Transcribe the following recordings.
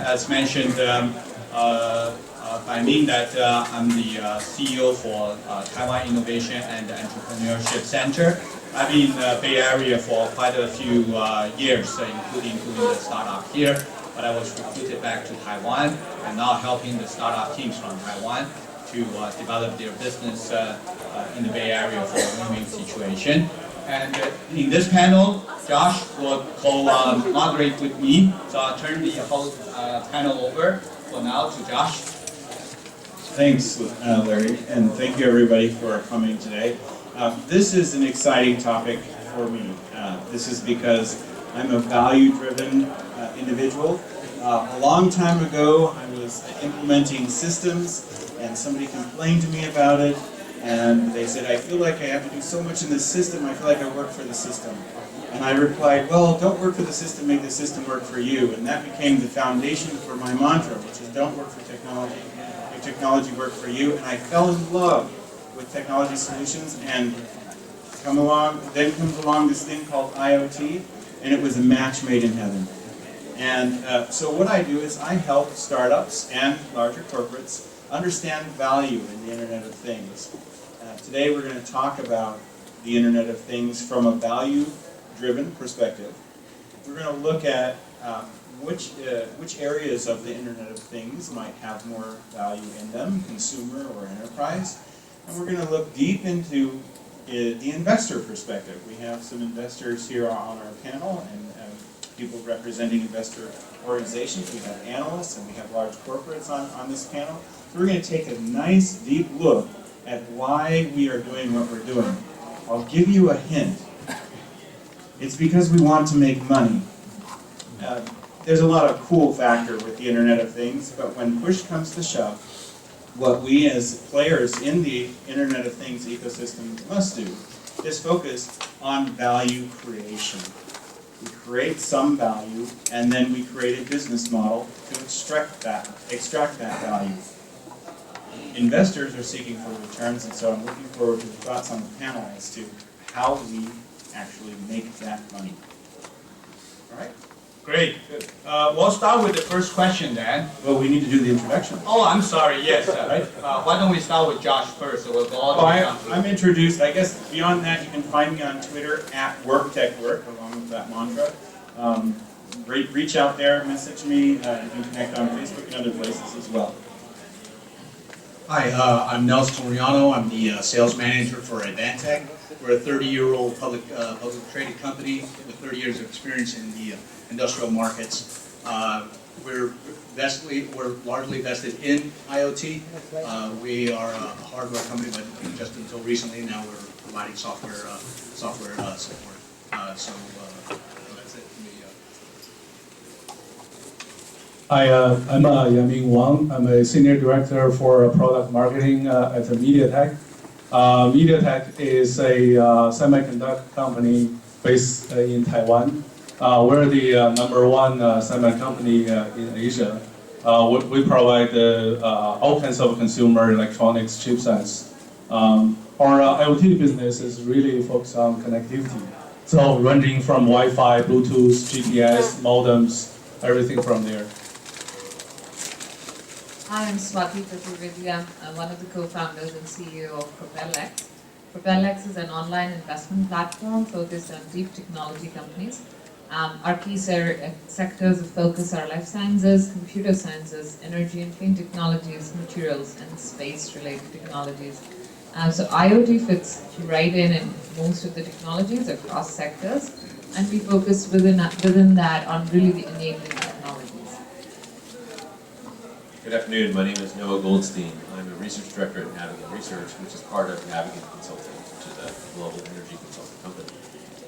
As mentioned by me, that I'm the CEO for Taiwan Innovation and Entrepreneurship Center. I've been in the Bay Area for quite a few years, including the startup here. But I was recruited back to Taiwan and now helping the startup teams from Taiwan to develop their business in the Bay Area for a win-win situation. And in this panel, Josh will co-moderate with me. So I'll turn the whole panel over for now to Josh. Thanks, Larry, and thank you everybody for coming today. This is an exciting topic for me. This is because I'm a value-driven individual. A long time ago, I was implementing systems, and somebody complained to me about it, and they said, I feel like I have to do so much in this system, I feel like I work for the system. And I replied, well, don't work for the system, make the system work for you. And that became the foundation for my mantra, which is don't work for technology, make technology work for you. And I fell in love with technology solutions, and then comes along this thing called IoT, and it was a match made in heaven. And so what I do is I help startups and larger corporates understand value in the Internet of Things. Today we're going to talk about the Internet of Things from a value-driven perspective. We're going to look at which areas of the Internet of Things might have more value in them, consumer or enterprise. And we're going to look deep into the investor perspective. We have some investors here on our panel and people representing investor organizations. We have analysts and we have large corporates on this panel. So we're going to take a nice deep look at why we are doing what we're doing. I'll give you a hint. It's because we want to make money. There's a lot of cool factor with the Internet of Things, but when push comes to shove, what we as players in the Internet of Things ecosystem must do is focus on value creation. We create some value, and then we create a business model to extract that value. Investors are seeking for returns, and so I'm looking forward to the thoughts on the panel as to how we actually make that money. All right? Great. Good. We'll start with the first question then. Well, we need to do the introduction. Oh, I'm sorry. Yes. Right. Why don't we start with Josh first? So we'll go all the way down. I'm introduced. I guess beyond that, you can find me on Twitter @WorkTechWork, along with that mantra. Reach out there, message me. You can connect on Facebook and other places as well. Hi, I'm Nels Toriano. I'm the sales manager for Advantech. We're a 30-year-old public traded company with 30 years of experience in the industrial markets. We're largely vested in IoT. We are a hardware company, but just until recently, now we're providing software support. So that's it for me. Hi, I'm Yaming Wang. I'm a senior director for product marketing at MediaTek. MediaTek is a semiconductor company based in Taiwan. We're the #1 semiconductor company in Asia. We provide all kinds of consumer electronics chipsets. Our IoT business is really focused on connectivity. So ranging from Wi-Fi, Bluetooth, GPS, modems, everything from there. Hi, I'm Swati. I'm one of the co-founders and CEO of PropelX. PropelX is an online investment platform focused on deep technology companies. Our key sectors of focus are life sciences, computer sciences, energy and clean technologies, materials, and space-related technologies. So IoT fits right in most of the technologies across sectors, and we focus within that on really the enabling technologies. Good afternoon. My name is Noah Goldstein. I'm a research director at Navigant Research, which is part of Navigant Consulting, which is a global energy consulting company.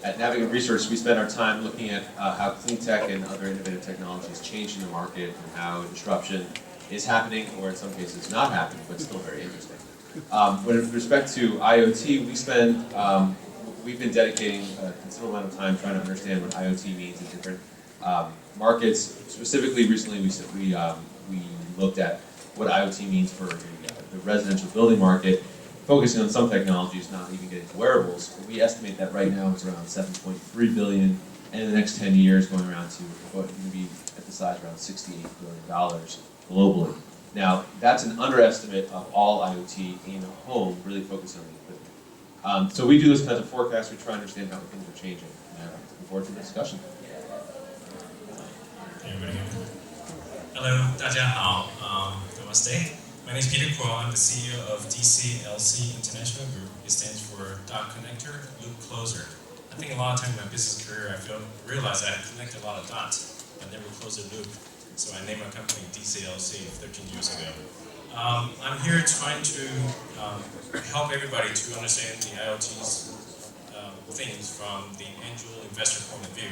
At Navigant Research, we spend our time looking at how clean tech and other innovative technologies change in the market and how disruption is happening, or in some cases not happening, but still very interesting. With respect to IoT, we've been dedicating a considerable amount of time trying to understand what IoT means in different markets. Specifically, recently we looked at what IoT means for the residential building market, focusing on some technologies, not even getting to wearables. But we estimate that right now it's around 7.3 billion, and in the next 10 years going around to what would be at the size around $68 billion globally. Now, that's an underestimate of all IoT in a home, really focusing on the equipment. So we do this kind of forecast, we try to understand how things are changing. And I'm looking forward to the discussion. Everybody. Hello, 大家好. Namaste. My name is Peter Kuo. I'm the CEO of DCLC International Group. It stands for Dot Connector, Loop Closer. I think a lot of times in my business career, I realized I connect a lot of dots, but never close a loop. So I named my company DCLC 13 years ago. I'm here trying to help everybody to understand the IoT's things from the angel investor point of view.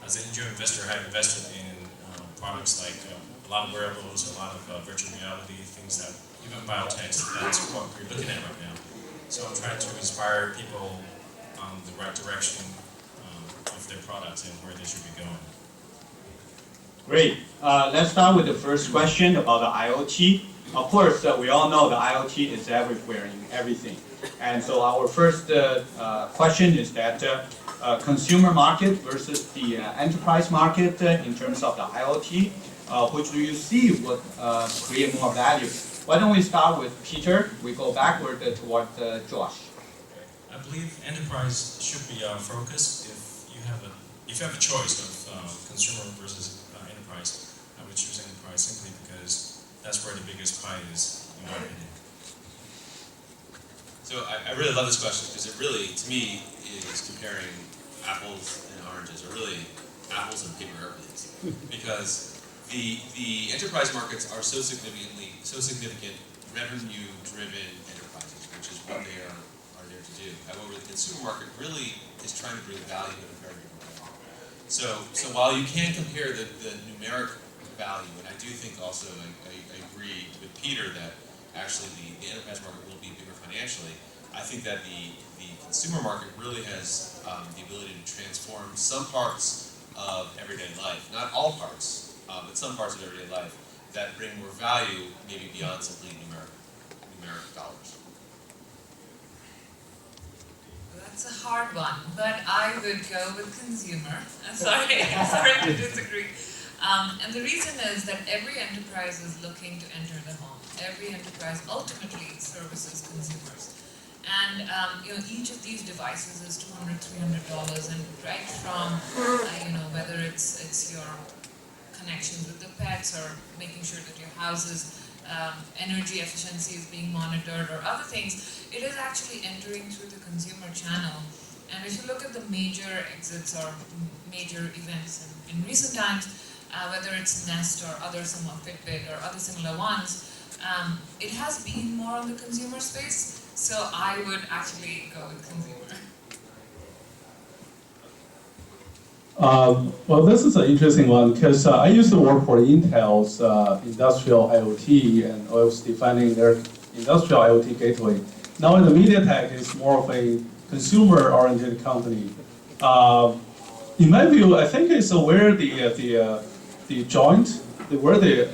As an angel investor, I have invested in products like a lot of wearables, a lot of virtual reality, things that even biotech, that's what we're looking at right now. So I'm trying to inspire people on the right direction of their products and where they should be going. Great. Let's start with the first question about the IoT. Of course, we all know the IoT is everywhere in everything. And so our first question is that consumer market versus the enterprise market in terms of the IoT, which do you see would create more value? Why don't we start with Peter? We go backward toward Josh. I believe enterprise should be our focus. If you have a choice of consumer versus enterprise, I would choose enterprise simply because that's where the biggest pie is, in my opinion. So I really love this question because it really, to me, is comparing apples and oranges, or really apples and paper airplanes. Because the enterprise markets are so significant revenue-driven enterprises, which is what they are there to do. However, the consumer market really is trying to bring value in a very different way. So while you can compare the numeric value, and I do think also I agree with Peter that actually the enterprise market will be bigger financially, I think that the consumer market really has the ability to transform some parts of everyday life, not all parts, but some parts of everyday life that bring more value, maybe beyond simply numeric dollars. That's a hard one, but I would go with consumer. Sorry to disagree. And the reason is that every enterprise is looking to enter the home. Every enterprise ultimately services consumers. And each of these devices is $200, $300, and right from whether it's your connections with the pets or making sure that your house's energy efficiency is being monitored or other things, it is actually entering through the consumer channel. And if you look at the major exits or major events in recent times, whether it's Nest or other similar Fitbit or other similar ones, it has been more on the consumer space. So I would actually go with consumer. Well, this is an interesting one because I used to work for Intel's industrial IoT, and I was defining their industrial IoT gateway. Now in the MediaTek, it's more of a consumer-oriented company. In my view, I think it's where the joint, where the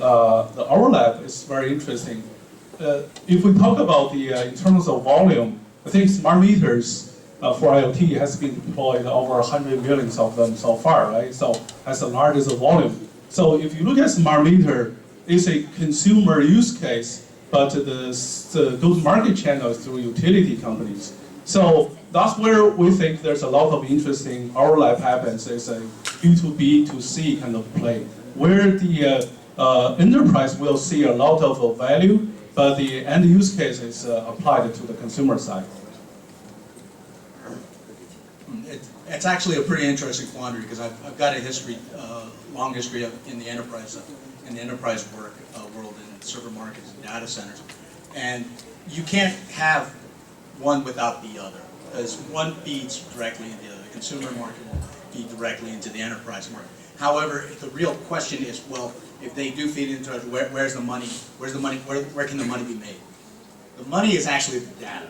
overlap is very interesting. If we talk about in terms of volume, I think smart meters for IoT has been deployed over 100 million of them so far, right? So that's the largest volume. So if you look at smart meter, it's a consumer use case, but the go-to-market channel is through utility companies. So that's where we think there's a lot of interesting overlap happens. It's a B2B to C kind of play, where the enterprise will see a lot of value, but the end use case is applied to the consumer side. It's actually a pretty interesting quandary because I've got a history, long history in the enterprise world in server markets and data centers, and you can't have one without the other, because one feeds directly into the other. The consumer market will feed directly into the enterprise market. However, the real question is, well, if they do feed into it, where's the money? Where can the money be made? The money is actually the data.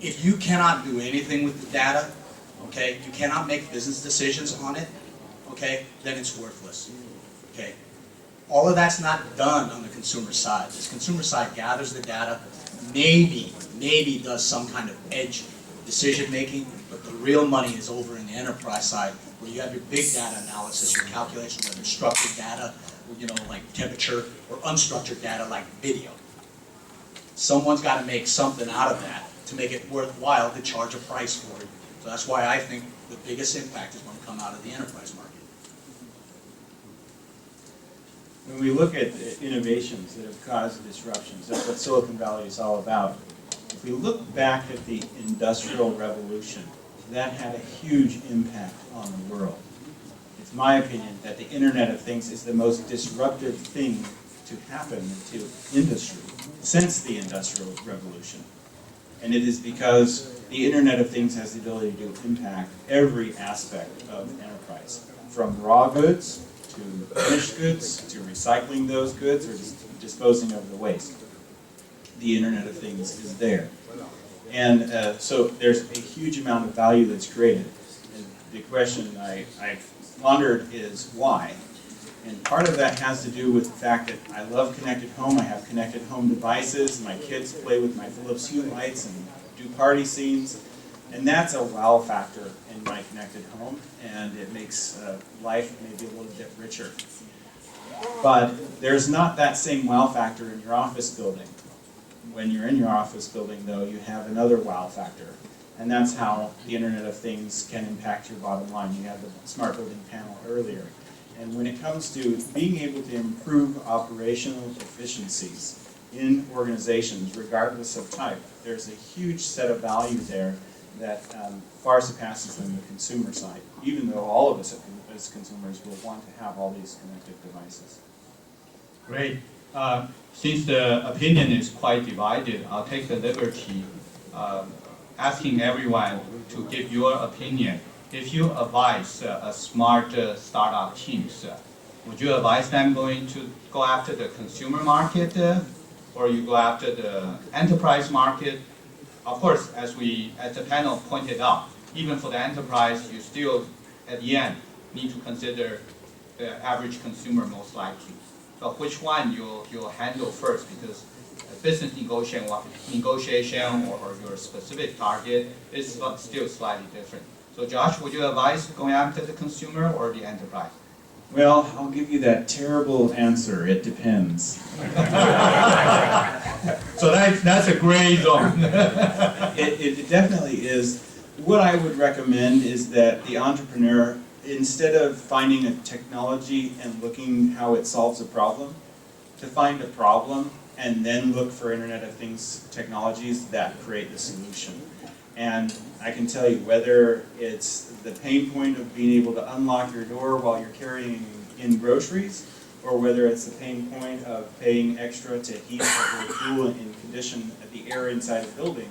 If you cannot do anything with the data, okay, you cannot make business decisions on it, okay, then it's worthless. Okay, all of that's not done on the consumer side. This consumer side gathers the data, maybe maybe does some kind of edge decision making, but the real money is over in the enterprise side, where you have your big data analysis, your calculation, whether it's structured data, like temperature, or unstructured data like video. Someone's got to make something out of that to make it worthwhile to charge a price for it. So that's why I think the biggest impact is going to come out of the enterprise market. When we look at innovations that have caused disruptions, that's what Silicon Valley is all about. If we look back at the Industrial Revolution, that had a huge impact on the world. It's my opinion that the Internet of Things is the most disruptive thing to happen to industry since the Industrial Revolution. And it is because the Internet of Things has the ability to impact every aspect of enterprise, from raw goods to finished goods to recycling those goods or disposing of the waste. The Internet of Things is there. And so there's a huge amount of value that's created. And the question I've wondered is why? And part of that has to do with the fact that I love connected home. I have connected home devices. My kids play with my Philips Hue lights and do party scenes. And that's a wow factor in my connected home. And it makes life maybe a little bit richer. But there's not that same wow factor in your office building. When you're in your office building, though, you have another wow factor. And that's how the Internet of Things can impact your bottom line. You had the smart building panel earlier. And when it comes to being able to improve operational efficiencies in organizations, regardless of type, there's a huge set of value there that far surpasses than the consumer side, even though all of us as consumers will want to have all these connected devices. Great. Since the opinion is quite divided, I'll take the liberty asking everyone to give your opinion. If you advise a smart startup teams, would you advise them going to go after the consumer market or you go after the enterprise market? Of course, as the panel pointed out, even for the enterprise, you still, at the end, need to consider the average consumer most likely. But which one you'll handle first, because business negotiation or your specific target is still slightly different. So Josh, would you advise going after the consumer or the enterprise? Well, I'll give you that terrible answer. It depends. So that's a gray zone. It definitely is. What I would recommend is that the entrepreneur, instead of finding a technology and looking how it solves a problem, to find a problem and then look for Internet of Things technologies that create the solution. And I can tell you, whether it's the pain point of being able to unlock your door while you're carrying in groceries, or whether it's the pain point of paying extra to heat or cool and condition the air inside a building,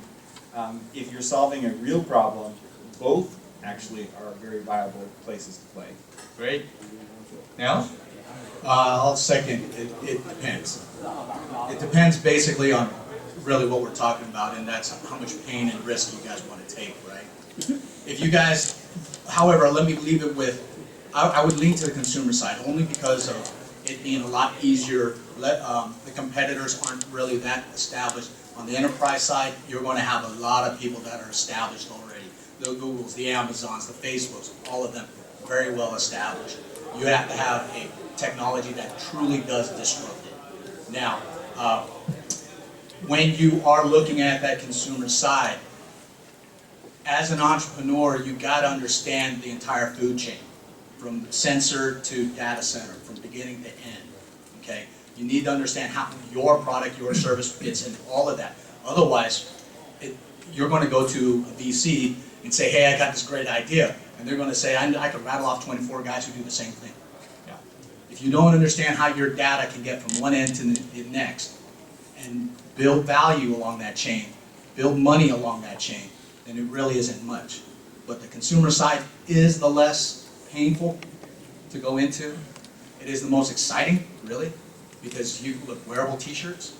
if you're solving a real problem, both actually are very viable places to play. Great. Nels? I'll second, it depends. It depends basically on really what we're talking about, and that's how much pain and risk you guys want to take, right? If you guys, however, let me leave it with, I would lean to the consumer side, only because of it being a lot easier. The competitors aren't really that established. On the enterprise side, you're going to have a lot of people that are established already. The Googles, the Amazons, the Facebooks, all of them very well established. You have to have a technology that truly does disrupt it. Now, when you are looking at that consumer side, as an entrepreneur, you got to understand the entire food chain, from sensor to data center, from beginning to end. Okay, you need to understand how your product, your service fits into all of that. Otherwise, you're going to go to a VC and say, "Hey, I got this great idea," and they're going to say, "I could rattle off 24 guys who do the same thing." Yeah. If you don't understand how your data can get from one end to the next, and build value along that chain, build money along that chain, then it really isn't much. But the consumer side is the less painful to go into. It is the most exciting, really, because you look, wearable t-shirts,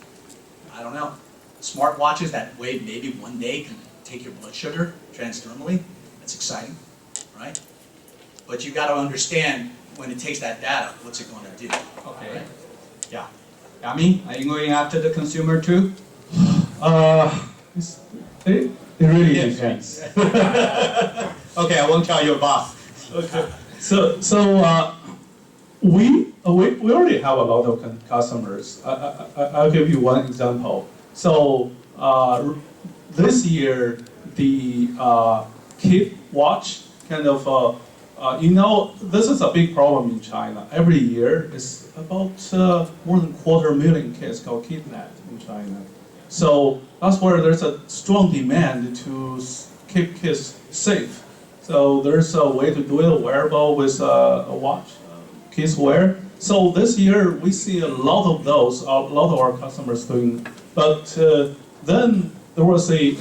I don't know, smart watches that way maybe one day can take your blood sugar transdermally, that's exciting, right? But you got to understand when it takes that data, what's it going to do? Okay. Right? Yeah. Yami, are you going after the consumer too? It really depends. Okay, I won't tell your boss. Okay. So we already have a lot of customers. I'll give you one example. So this year the kid watch kind of this is a big problem in China. Every year it's about more than 250,000 kids got kidnapped in China. So that's where there's a strong demand to keep kids safe. So there's a way to do it, wearable with a watch kids wear. So this year we see a lot of those, a lot of our customers doing. But then there was a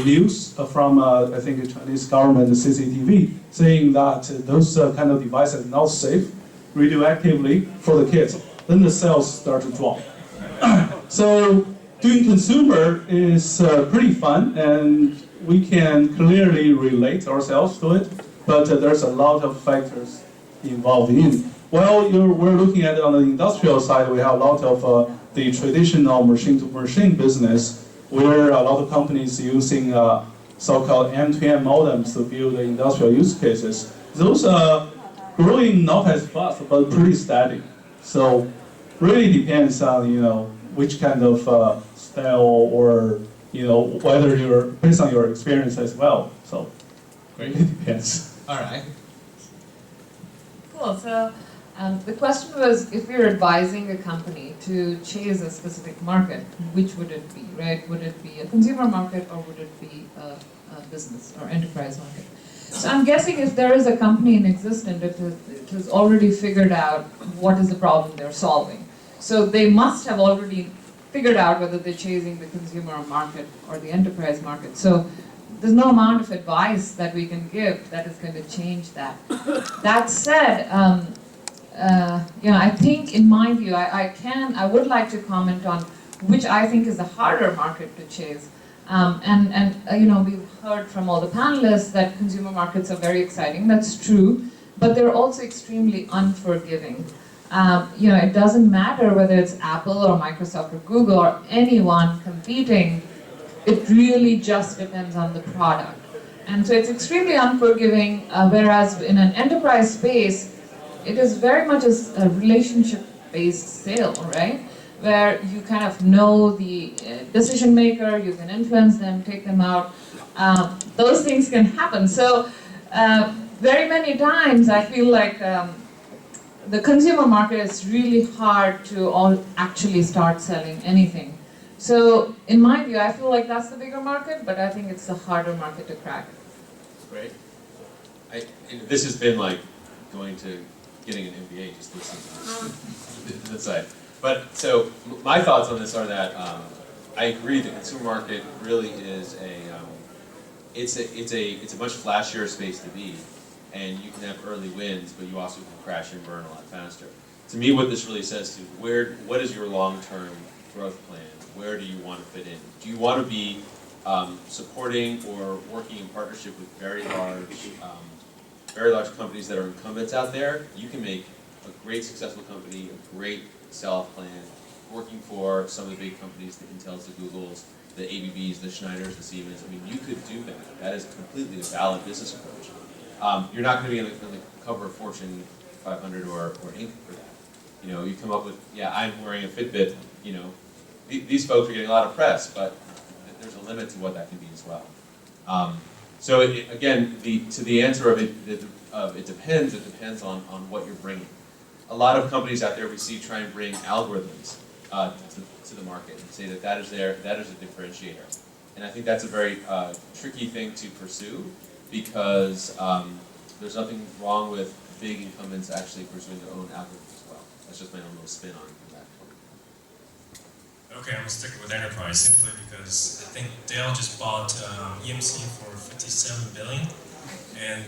news from I think the Chinese government, the CCTV, saying that those kind of devices are not safe radioactively for the kids. Then the sales start to drop. So doing consumer is pretty fun, and we can clearly relate ourselves to it, but there's a lot of factors involved in. Well, we're looking at it on the industrial side. We have a lot of the traditional machine-to-machine business, where a lot of companies using so-called M2M modems to build the industrial use cases. Those are growing not as fast, but pretty steady. So really depends on which kind of style, or whether you're based on your experience as well. So it really depends. All right. Cool. So the question was, if we were advising a company to chase a specific market, which would it be, right? Would it be a consumer market, or would it be a business or enterprise market? So I'm guessing if there is a company in existence, it has already figured out what is the problem they're solving. So they must have already figured out whether they're chasing the consumer market or the enterprise market. So there's no amount of advice that we can give that is going to change that. That said, I think in my view, I would like to comment on which I think is a harder market to chase. We've heard from all the panelists that consumer markets are very exciting. That's true, but they're also extremely unforgiving. It doesn't matter whether it's Apple or Microsoft or Google or anyone competing. It really just depends on the product. And so it's extremely unforgiving, whereas in an enterprise space, it is very much a relationship-based sale, right? Where you kind of know the decision maker, you can influence them, take them out. Those things can happen. So very many times I feel like the consumer market is really hard to actually start selling anything. So in my view, I feel like that's the bigger market, but I think it's the harder market to crack. Great. This has been like getting an MBA, just listening to that side. But so my thoughts on this are that I agree the consumer market really is it's a much flashier space to be, and you can have early wins, but you also can crash and burn a lot faster. To me, what this really says to what is your long-term growth plan? Where do you want to fit in? Do you want to be supporting or working in partnership with very large companies that are incumbents out there? You can make a great successful company, a great sell-off plan, working for some of the big companies, the Intels, the Googles, the ABBs, the Schneiders, the Siemens. I mean, you could do that. That is completely a valid business approach. You're not going to be on the cover of Fortune 500 or Inc. for that. You come up with, I'm wearing a Fitbit. These folks are getting a lot of press, but there's a limit to what that can be as well. So again, to the answer of it depends on what you're bringing. A lot of companies out there we see try and bring algorithms to the market and say that is a differentiator. And I think that's a very tricky thing to pursue, because there's nothing wrong with big incumbents actually pursuing their own algorithms as well. That's just my own little spin on that. Okay, I'm gonna stick with enterprise simply because I think Dell just bought EMC for $57 billion, and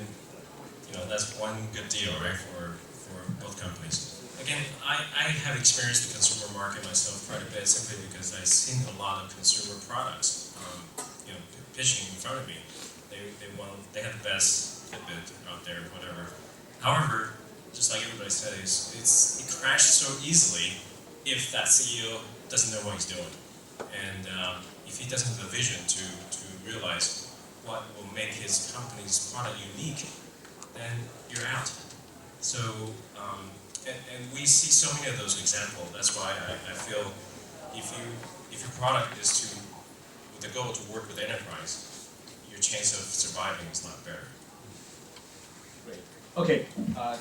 that's one good deal, right, for both companies. Again, I have experienced the consumer market myself quite a bit simply because I've seen a lot of consumer products, pitching in front of me. They have the best Fitbit out there, whatever. However, just like everybody said, it crashes so easily if that CEO doesn't know what he's doing. And if he doesn't have a vision to realize what will make his company's product unique, then you're out. So, and we see so many of those examples. That's why I feel if your product is with the goal to work with enterprise, your chance of surviving is not better. Great. Okay,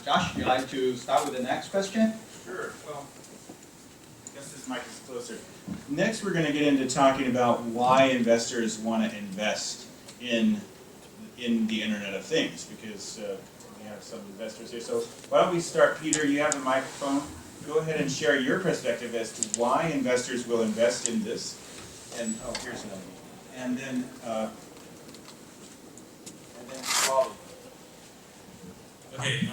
Josh, would you like to start with the next question? Sure. Well, I guess this mic is closer. Next, we're going to get into talking about why investors want to invest in the Internet of Things, because we have some investors here. So why don't we start, Peter, you have a microphone. Go ahead and share your perspective as to why investors will invest in this. And, oh, here's another one. And then Swati. Okay,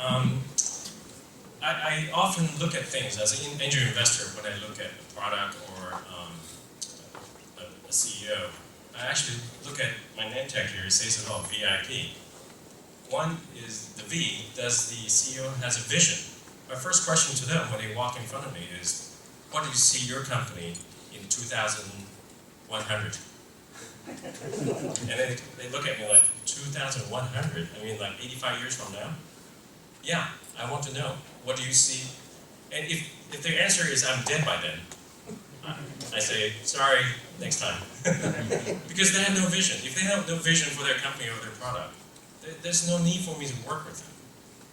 I often look at things as an angel investor when I look at a product or a CEO. I actually look at my name tag here, it says it all, VIP. One is the V, does the CEO has a vision? My first question to them when they walk in front of me is, what do you see your company in 2100? And they look at me like, 2100? I mean, like 85 years from now? Yeah, I want to know. What do you see? And if their answer is, I'm dead by then, I say, sorry, next time. Because they have no vision. If they have no vision for their company or their product, there's no need for me to work with them,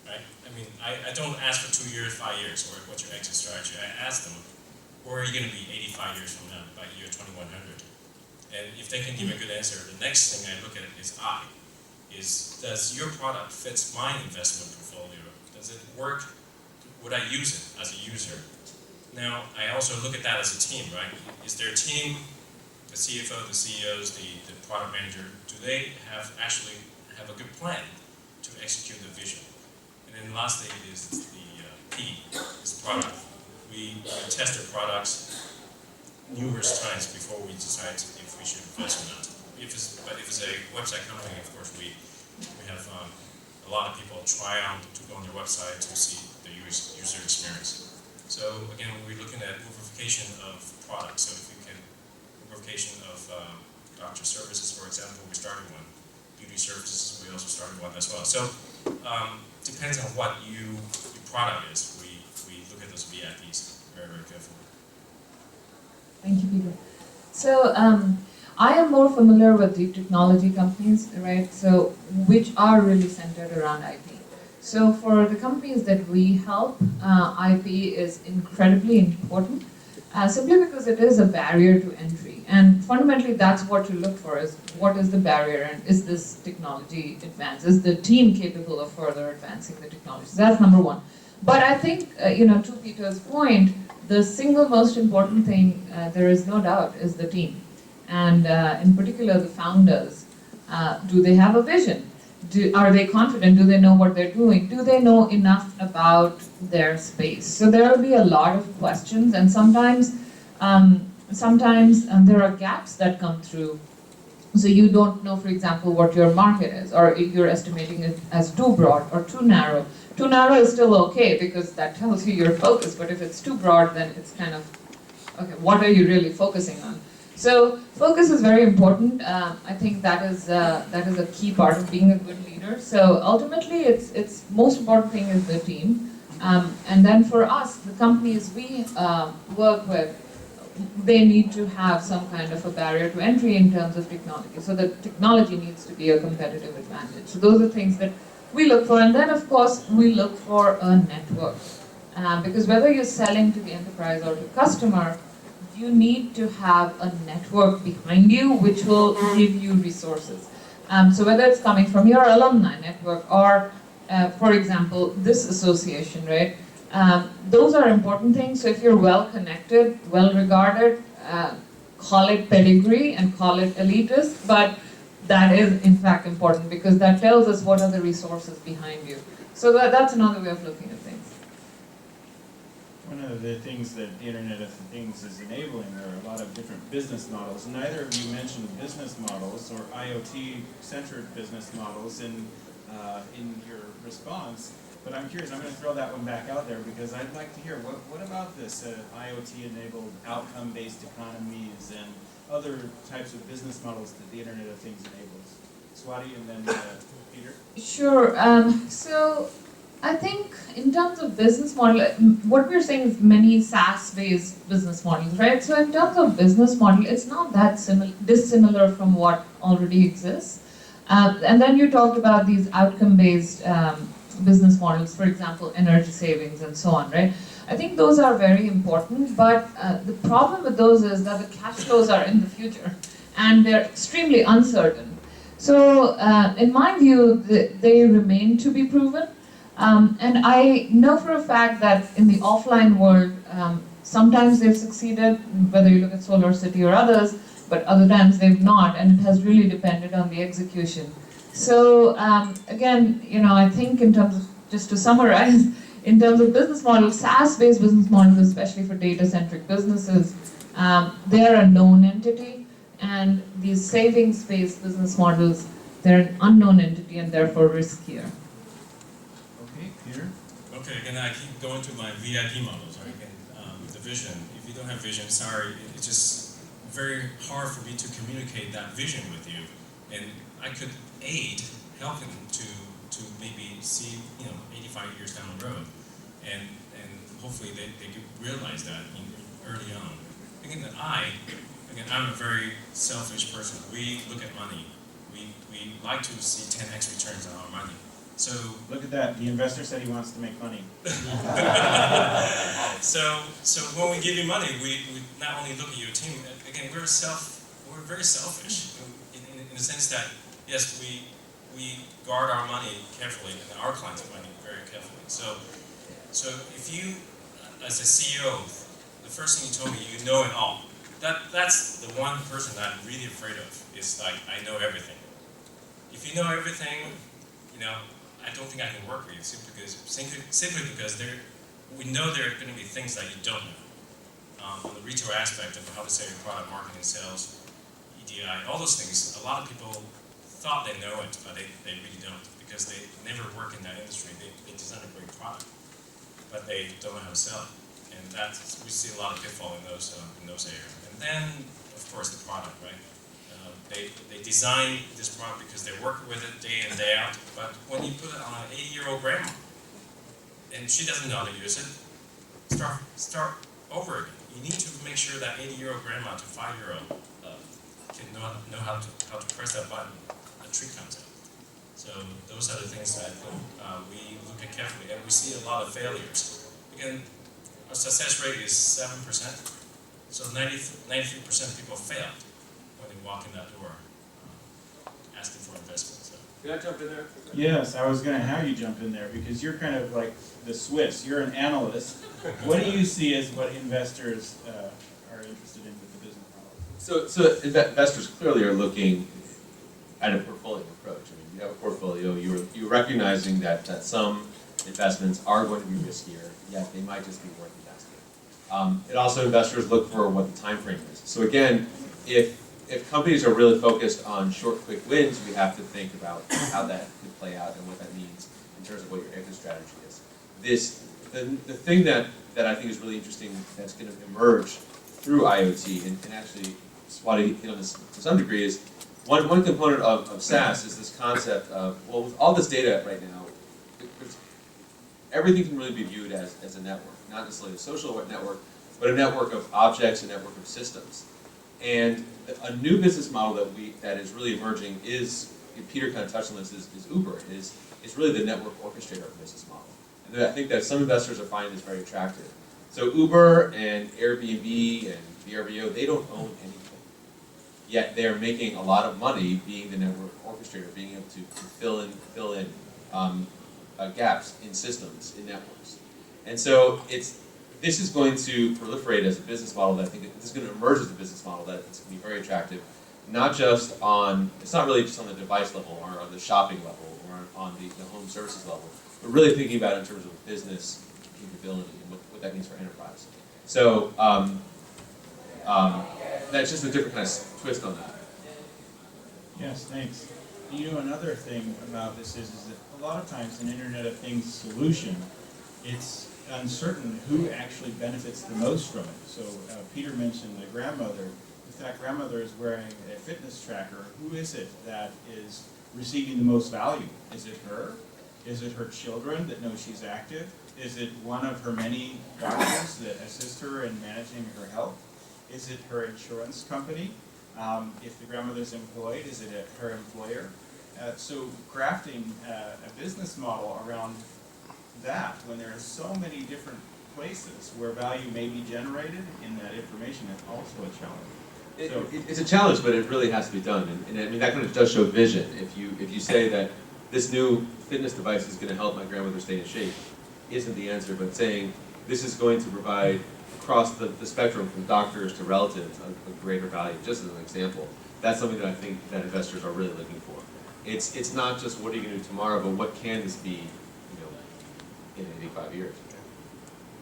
right? I mean, I don't ask for 2 years, 5 years, or what's your exit strategy. I ask them, where are you going to be 85 years from now, by year 2100? And if they can give a good answer, the next thing I look at is does your product fits my investment portfolio? Does it work? Would I use it as a user? Now, I also look at that as a team, right? Is their team, the CFO, the CEOs, the product manager, do they actually have a good plan to execute the vision? And then lastly is the P, is product. We test our products numerous times before we decide if we should invest or not. But if it's a website company, of course, we have a lot of people try out to go on their website to see the user experience. So again, we're looking at ubification of products. So if we can, ubification of doctor services, for example, we started one. Beauty services, we also started one as well. So depends on what your product is. We look at those VIPs very, very carefully. Thank you, Peter. So I am more familiar with deep technology companies, right? So which are really centered around IP. So for the companies that we help, IP is incredibly important, simply because it is a barrier to entry. And fundamentally, that's what you look for, is what is the barrier, and is this technology advanced? Is the team capable of further advancing the technology? So that's number one. But I think, to Peter's point, the single most important thing, there is no doubt, is the team. And in particular, the founders. Do they have a vision? Are they confident? Do they know what they're doing? Do they know enough about their space? So there will be a lot of questions, and sometimes there are gaps that come through. So you don't know, for example, what your market is, or if you're estimating it as too broad or too narrow. Too narrow is still okay, because that tells you your focus, but if it's too broad, then it's kind of, okay, what are you really focusing on? So focus is very important. I think that is a key part of being a good leader. So ultimately, it's most important thing is the team, and then for us, the companies we work with, they need to have some kind of a barrier to entry in terms of technology. So the technology needs to be a competitive advantage. So those are things that we look for, and then of course we look for a network, because whether you're selling to the enterprise or to customer, you need to have a network behind you which will give you resources. So whether it's coming from your alumni network or, for example, this association, right? Those are important things. So if you're well connected, well regarded, call it pedigree and call it elitist, but that is in fact important, because that tells us what are the resources behind you. So that's another way of looking at things. One of the things that the Internet of Things is enabling are a lot of different business models. Neither of you mentioned business models or IoT-centered business models in your response, but I'm curious. I'm going to throw that one back out there, because I'd like to hear what about this IoT-enabled outcome-based economies and other types of business models that the Internet of Things enables? Swati and then Peter? Sure. So I think in terms of business model, what we're saying is many SaaS-based business models, right? So in terms of business model, it's not that dissimilar from what already exists. And then you talked about these outcome-based business models, for example, energy savings and so on, right? I think those are very important, but the problem with those is that the cash flows are in the future, and they're extremely uncertain. So in my view, they remain to be proven. And I know for a fact that in the offline world, sometimes they've succeeded, whether you look at SolarCity or others, but other times they've not, and it has really depended on the execution. So again, I think in terms of, just to summarize, in terms of business models, SaaS-based business models, especially for data-centric businesses, they're a known entity, and these savings-based business models, they're an unknown entity and therefore riskier. Okay, Peter? Okay, again, I keep going to my VIP models, right? Again, the vision. If you don't have vision, sorry, it's just very hard for me to communicate that vision with you. And I could help him to maybe see, 85 years down the road. And hopefully they could realize that early on. Again, I'm a very selfish person. We look at money. We like to see 10x returns on our money. So look at that. The investor said he wants to make money. So when we give you money, we not only look at your team. Again, we're very selfish in the sense that yes, we guard our money carefully and our clients' money very carefully. So if you, as a CEO, the first thing you told me, you know it all. That's the one person that I'm really afraid of. Is like I know everything. If you know everything, I don't think I can work with you simply because we know there are going to be things that you don't know. On the retail aspect of how to say product marketing, sales, EDI, all those things, a lot of people thought they know it, but they really don't because they never work in that industry. They design a great product, but they don't know how to sell it. And we see a lot of pitfall in those areas. And then, of course, the product, right? They design this product because they work with it day in, day out, but when you put it on an 80-year-old grandma, and she doesn't know how to use it, start over again. You need to make sure that 80-year-old grandma to 5-year-old can know how to press that button, a tree comes out. So those are the things that we look at carefully, and we see a lot of failures. Again, our success rate is 7%, so 93% of people failed when they walk in that door asking for investment. So. Can I jump in there? Yes, I was going to have you jump in there because you're kind of like the Swiss. You're an analyst. What do you see as what investors are interested in with the business model? So investors clearly are looking at a portfolio approach. I mean, you have a portfolio. You're recognizing that some investments are going to be riskier, yet they might just be worth investing. And also, investors look for what the time frame is. So again, if companies are really focused on short, quick wins, we have to think about how that could play out and what that means in terms of what your exit strategy is. The thing that I think is really interesting that's going to emerge through IoT, and actually Swati hit on this to some degree, is one component of SaaS is this concept of, well, with all this data right now, everything can really be viewed as a network, not necessarily a social network, but a network of objects, a network of systems. And a new business model that is really emerging is, Peter kind of touched on this, is Uber. Is really the network orchestrator of business model. And I think that some investors are finding this very attractive. So Uber and Airbnb and VRBO, they don't own anything. Yet they're making a lot of money being the network orchestrator, being able to fill in gaps in systems, in networks. And so this is going to proliferate as a business model that I think this is going to emerge as a business model that it's going to be very attractive, not just it's not really just on the device level or on the shopping level or on the home services level, but really thinking about it in terms of business capability and what that means for enterprise. So that's just a different kind of twist on that. Yes, thanks. Another thing about this is that a lot of times an Internet of Things solution, it's uncertain who actually benefits the most from it. So Peter mentioned the grandmother. if that grandmother is wearing a fitness tracker, who is it that is receiving the most value? Is it her? Is it her children that know she's active? Is it one of her many doctors that assist her in managing her health? Is it her insurance company? If the grandmother's employed, is it her employer? So crafting a business model around that, when there are so many different places where value may be generated in that information, is also a challenge. It's a challenge, but it really has to be done. And I mean, that kind of does show vision. If you say that this new fitness device is going to help my grandmother stay in shape, isn't the answer, but saying this is going to provide across the spectrum from doctors to relatives a greater value, just as an example. That's something that I think that investors are really looking for. It's not just what are you going to do tomorrow, but what can this be, in 85 years.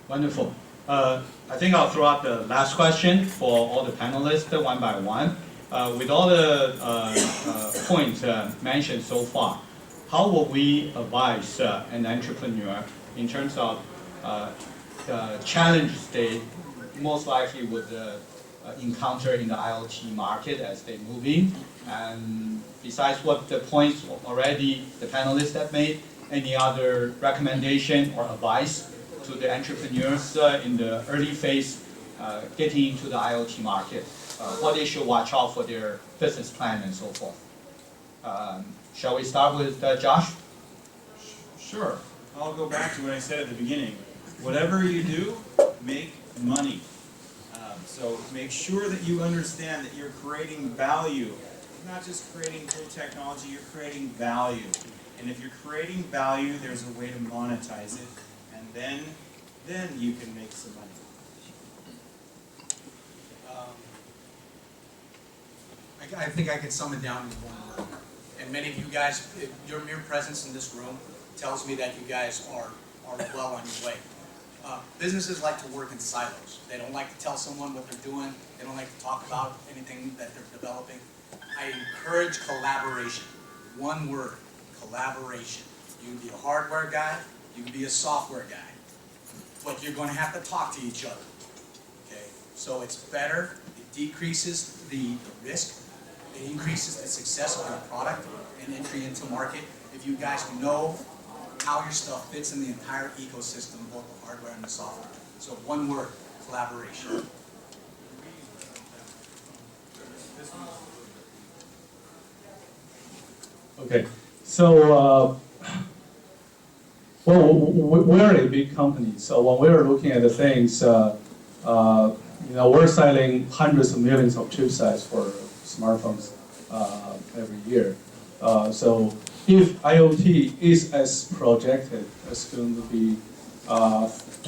Wonderful. I think I'll throw out the last question for all the panelists one by one. With all the points mentioned so far, how will we advise an entrepreneur in terms of the challenges they most likely would encounter in the IoT market as they move in? And besides what the points already the panelists have made, any other recommendation or advice to the entrepreneurs in the early phase getting into the IoT market? What they should watch out for their business plan and so forth. Shall we start with Josh? Sure. I'll go back to what I said at the beginning. Whatever you do, make money. So make sure that you understand that you're creating value. You're not just creating cool technology, you're creating value. And if you're creating value, there's a way to monetize it. And then you can make some money. I think I can sum it down in one word. And many of you guys, your mere presence in this room tells me that you guys are well on your way. Businesses like to work in silos. They don't like to tell someone what they're doing. They don't like to talk about anything that they're developing. I encourage collaboration. One word, collaboration. You can be a hardware guy, you can be a software guy, but you're going to have to talk to each other. Okay? So it's better, it decreases the risk, it increases the success of your product and entry into market if you guys know how your stuff fits in the entire ecosystem, both the hardware and the software. So one word, collaboration. Okay, so well, we're a big company, so when we're looking at the things, we're selling hundreds of millions of chipsets for smartphones every year. So if IoT is as projected, it's going to be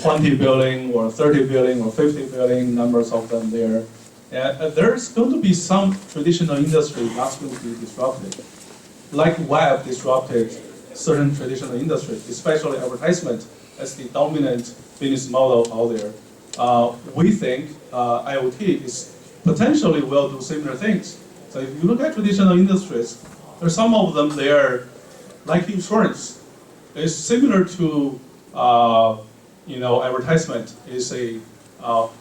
20 billion or 30 billion or 50 billion numbers of them there. There's going to be some traditional industry that's going to be disrupted. Like web disrupted certain traditional industries, especially advertisement as the dominant business model out there. We think IoT is potentially will do similar things. So if you look at traditional industries, there's some of them there, like insurance. It's similar to advertisement. It's a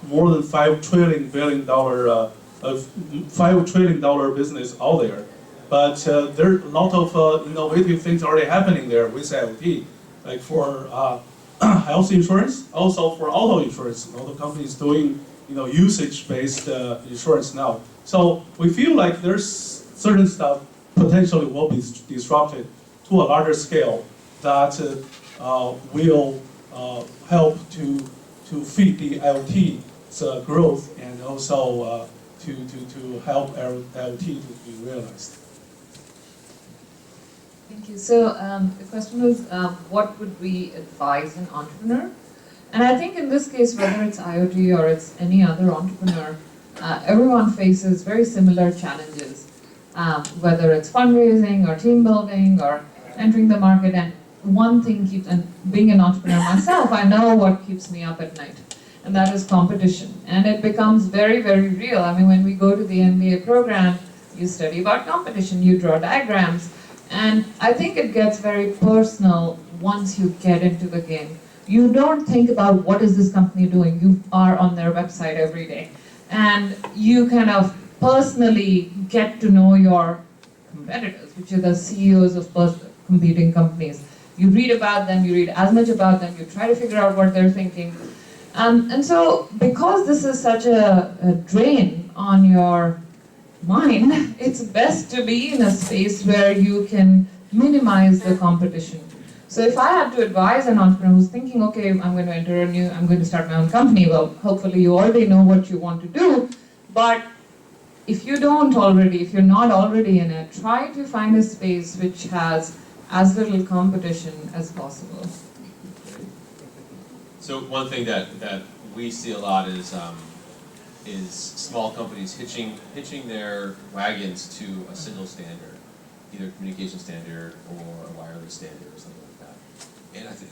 more than $5 trillion business out there. But there are a lot of innovative things already happening there with IoT, like for health insurance, also for auto insurance. A lot of companies doing usage-based insurance now. So we feel like there's certain stuff potentially will be disrupted to a larger scale that will help to feed the IoT's growth and also to help IoT to be realized. Thank you. So the question was, what would we advise an entrepreneur? And I think in this case, whether it's IoT or it's any other entrepreneur, everyone faces very similar challenges, whether it's fundraising or team building or entering the market. And one thing keeps, and being an entrepreneur myself, I know what keeps me up at night, and that is competition. And it becomes very, very real. I mean, when we go to the MBA program, you study about competition, you draw diagrams, and I think it gets very personal once you get into the game. You don't think about what is this company doing. You are on their website every day. And you kind of personally get to know your competitors, which are the CEOs of competing companies. You read about them, you read as much about them, you try to figure out what they're thinking. And so, because this is such a drain on your mind, it's best to be in a space where you can minimize the competition. So if I had to advise an entrepreneur who's thinking, okay, I'm going to start my own company, well, hopefully you already know what you want to do, but if you're not already in it, try to find a space which has as little competition as possible. So one thing that we see a lot is small companies hitching their wagons to a single standard, either a communication standard or a wireless standard or something like that. And I think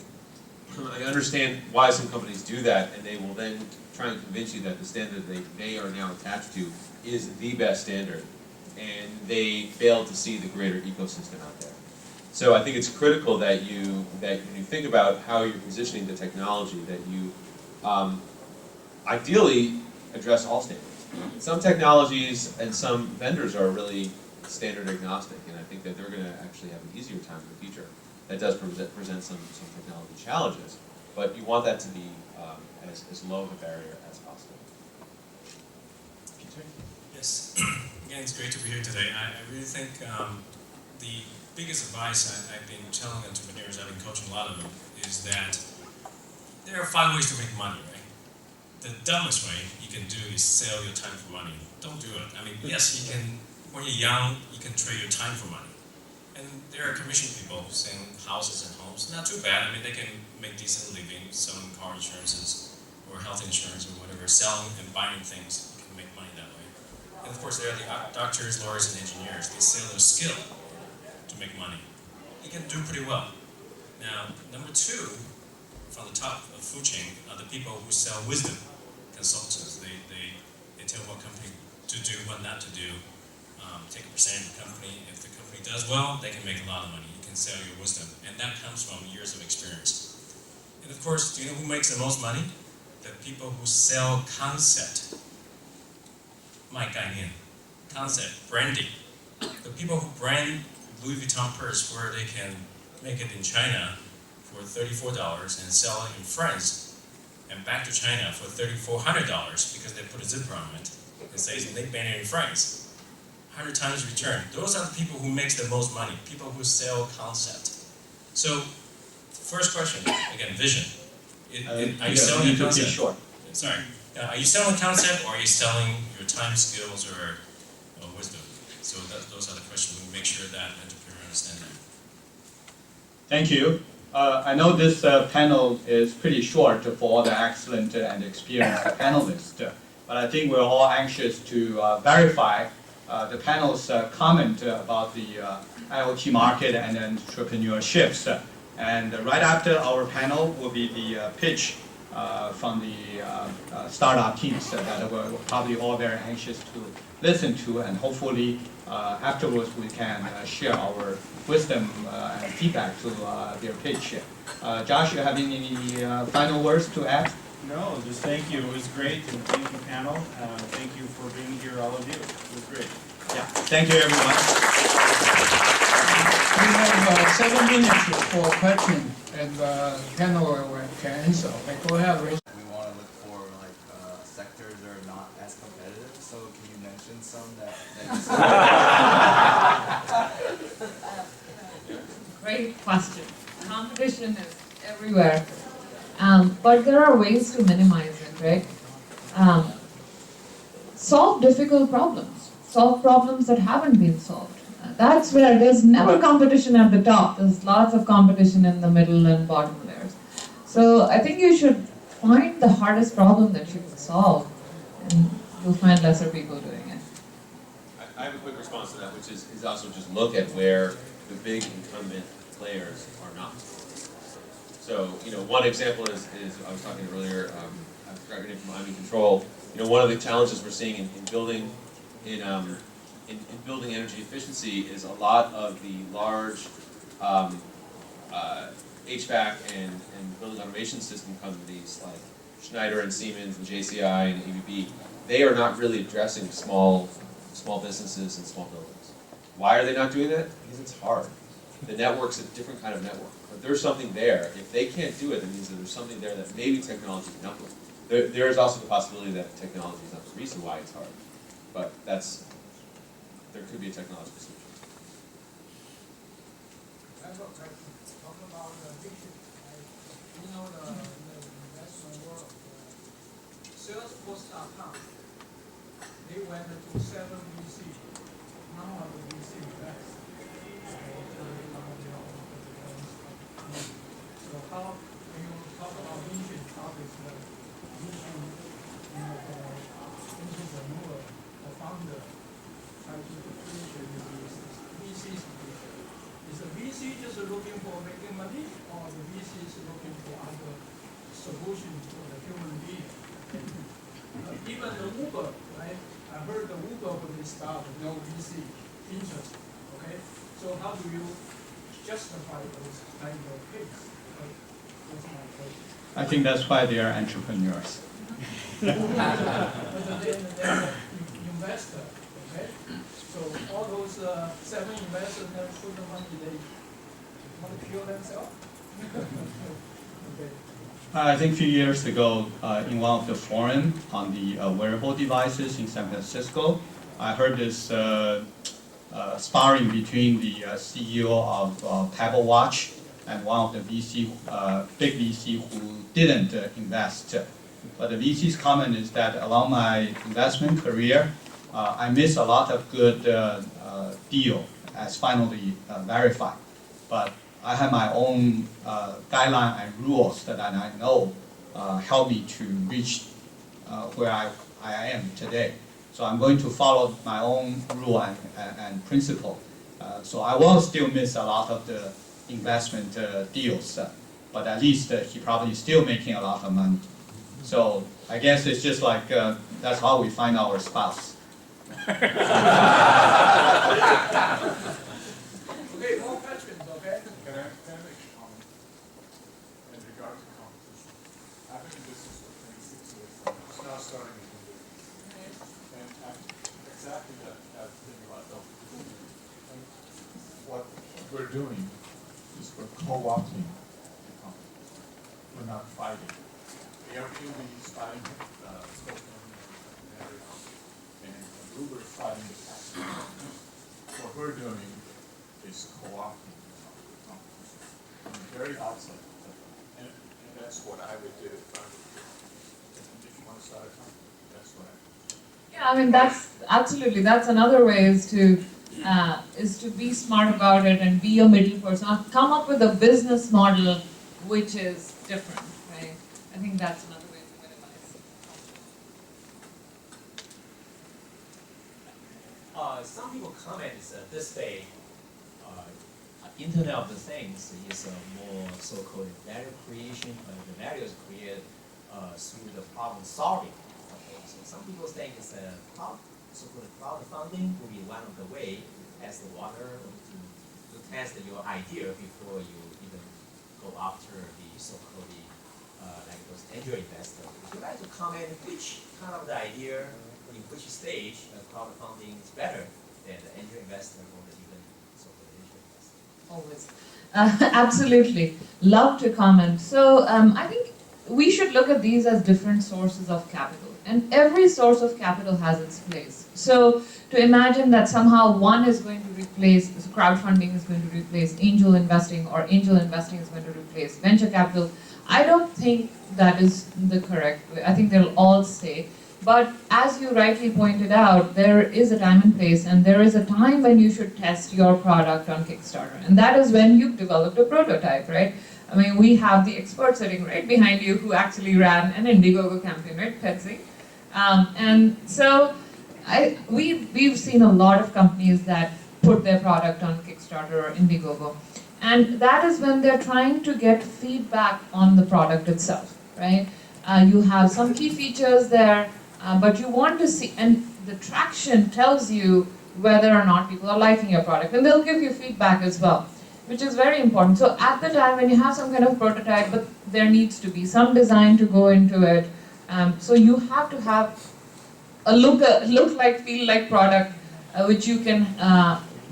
I understand why some companies do that, and they will then try and convince you that the standard they are now attached to is the best standard, and they fail to see the greater ecosystem out there. So I think it's critical that when you think about how you're positioning the technology, that you ideally address all standards. Some technologies and some vendors are really standard agnostic, and I think that they're going to actually have an easier time in the future. That does present some technology challenges, but you want that to be as low of a barrier as possible. Peter? Yes, again, it's great to be here today. I really think the biggest advice I've been telling entrepreneurs, I've been coaching a lot of them, is that there are 5 ways to make money, right? The dumbest way you can do is sell your time for money. Don't do it. I mean, yes, you can, when you're young, you can trade your time for money. And there are commission people selling houses and homes. Not too bad. I mean, they can make decent living selling car insurances or health insurance or whatever, selling and buying things. You can make money that way. And of course, there are the doctors, lawyers, and engineers. They sell their skill to make money. You can do pretty well. Now, number 2, from the top of the food chain, are the people who sell wisdom, consultants. They tell what company to do, what not to do. Take a percentage of the company. If the company does well, they can make a lot of money. You can sell your wisdom. And that comes from years of experience. And of course, do you know who makes the most money? The people who sell concept. Concept, branding. The people who brand Louis Vuitton purse where they can make it in China for $34 and sell it in France and back to China for $3,400 because they put a zipper on it and says made in France. 100 times return. Those are the people who makes the most money, people who sell concept. So, first question, again, vision. Are you selling a concept? Short. Sorry. Are you selling a concept or are you selling your time, skills, or wisdom? So those are the questions. We make sure that entrepreneurs understand that. Thank you. I know this panel is pretty short for all the excellent and experienced panelists, but I think we're all anxious to verify the panel's comment about the IoT market and entrepreneurships. And right after our panel will be the pitch from the startup teams that we're probably all very anxious to listen to, and hopefully afterwards we can share our wisdom and feedback to their pitch. Josh, you have any final words to add? No, just thank you. It was great, and thank you, panel. Thank you for being here, all of you. It was great. Yeah, thank you, everyone. We have 7 minutes for questions, and the panel can answer. Go ahead, Rich. We want to look for sectors that are not as competitive. So can you mention some that Great question. Competition is everywhere. But there are ways to minimize it, right? Solve difficult problems. Solve problems that haven't been solved. That's where there's never competition at the top. There's lots of competition in the middle and bottom layers. So I think you should find the hardest problem that you can solve, and you'll find lesser people doing it. I have a quick response to that, which is also just look at where the big incumbent players are not. So, one example is I was talking earlier, I was grabbing it from IBM Control. One of the challenges we're seeing in building building energy efficiency is a lot of the large HVAC and building automation system companies like Schneider and Siemens and JCI and ABB. They are not really addressing small small businesses and small buildings. Why are they not doing that? Because it's hard. The network's a different kind of network. But there's something there. If they can't do it, that means that there's something there that maybe technology can help with. There is also the possibility that technology is not the reason why it's hard. But there could be a technological solution. I have a question. Talk about the vision. You know the investment world, Salesforce.com, they went to 7 VC. None of the VC invest. So how, when you talk about vision, how is the vision, you know, the entrepreneur, the founder, try to appreciate these VC's vision? Is the VC just looking for making money, or the VC is looking for other solutions for the human being? Even the Uber, right? I heard the Uber when they start, no VC interest, okay? So how do you justify those kind of things? That's my question. I think that's why they are entrepreneurs. But then the investor, okay? So all those 7 investors that put the money, they want to kill themselves? Okay. I think a few years ago, in one of the forum on the wearable devices in San Francisco, I heard this sparring between the CEO of Pebble Watch and one of the VC, big VC who didn't invest. But the VC's comment is that along my investment career, I missed a lot of good deal as finally verified. But I have my own guideline and rules that I know help me to reach where I am today. So I'm going to follow my own rule and principle. So I will still miss a lot of the investment deals, but at least he probably still making a lot of money. So I guess it's just like that's how we find our spouse. Okay, more questions, okay? Can I make a comment in regard to competition? I've been in business for 26 years, just now starting in business. And I'm exactly that thing about competition. And what we're doing is we're co-opting the competition. We're not fighting. Airbnb is fighting Spokane and Uber is fighting the taxi. What we're doing is co-opting the competition from the very outset. And that's what I would do if I were if you want to start a company. That's what I would do. Yeah, I mean that's absolutely, that's another way is to be smart about it and be a middle person. Come up with a business model which is different, right? I think that's another way to minimize. Some people comment is this day, Internet of the Things is more so-called value creation, the value is created through the problem solving. Okay, so some people think it's so-called crowdfunding will be one of the way to test the water, to test your idea before you even go after the so-called like those angel investors. Would you like to comment which kind of the idea, in which stage crowdfunding is better than the angel investor or even so-called angel investor? Always. Absolutely. Love to comment. So I think we should look at these as different sources of capital. And every source of capital has its place. So to imagine that somehow one is going to replace, so crowdfunding is going to replace angel investing, or angel investing is going to replace venture capital, I don't think that is the correct way. I think they'll all stay. But as you rightly pointed out, there is a time and place, and there is a time when you should test your product on Kickstarter. And that is when you've developed a prototype, right? I mean, we have the expert sitting right behind you who actually ran an Indiegogo campaign, right, Petsy? And so we've seen a lot of companies that put their product on Kickstarter or Indiegogo. And that is when they're trying to get feedback on the product itself, right? You have some key features there, but you want to see, and the traction tells you whether or not people are liking your product. And they'll give you feedback as well, which is very important. So at the time when you have some kind of prototype, but there needs to be some design to go into it. So you have to have a look like, feel like product which you can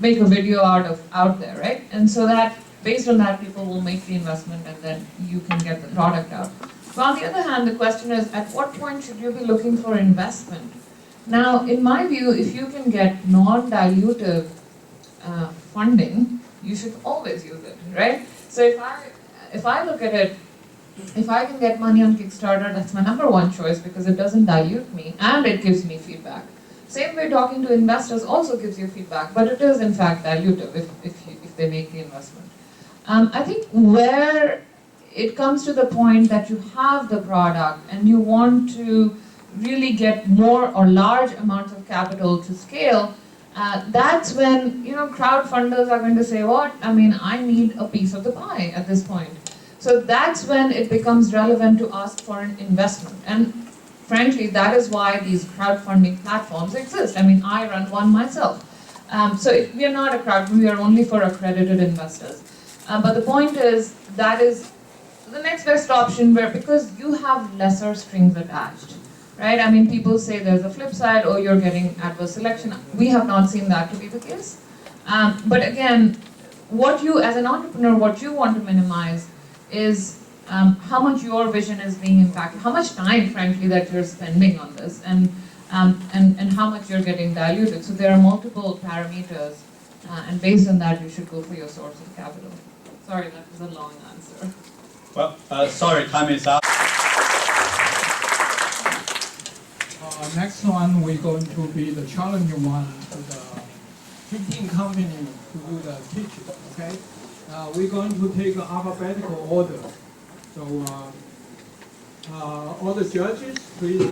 make a video out there, right? And so that based on that, people will make the investment, and then you can get the product out. But on the other hand, the question is, at what point should you be looking for investment? Now, in my view, if you can get non-dilutive funding, you should always use it, right? So if I look at it, if I can get money on Kickstarter, that's my number one choice because it doesn't dilute me and it gives me feedback. Same way talking to investors also gives you feedback, but it is in fact dilutive if they make the investment. I think where it comes to the point that you have the product and you want to really get more or large amounts of capital to scale, that's when crowdfunders are going to say, what? I mean, I need a piece of the pie at this point. So that's when it becomes relevant to ask for an investment. And frankly, that is why these crowdfunding platforms exist. I mean, I run one myself. So we are not a crowdfund, we are only for accredited investors. But the point is, that is the next best option because you have lesser strings attached. Right? I mean, people say there's a flip side, or you're getting adverse selection. We have not seen that to be the case. But again, what you, as an entrepreneur, what you want to minimize is how much your vision is being impacted, how much time, frankly, that you're spending on this, and how much you're getting diluted. So there are multiple parameters, and based on that, you should go for your source of capital. Sorry, that was a long answer. Well, sorry, time is up. Next one, we're going to be the challenging one to the 15 company to do the teaching, okay? We're going to take an alphabetical order. So all the judges, please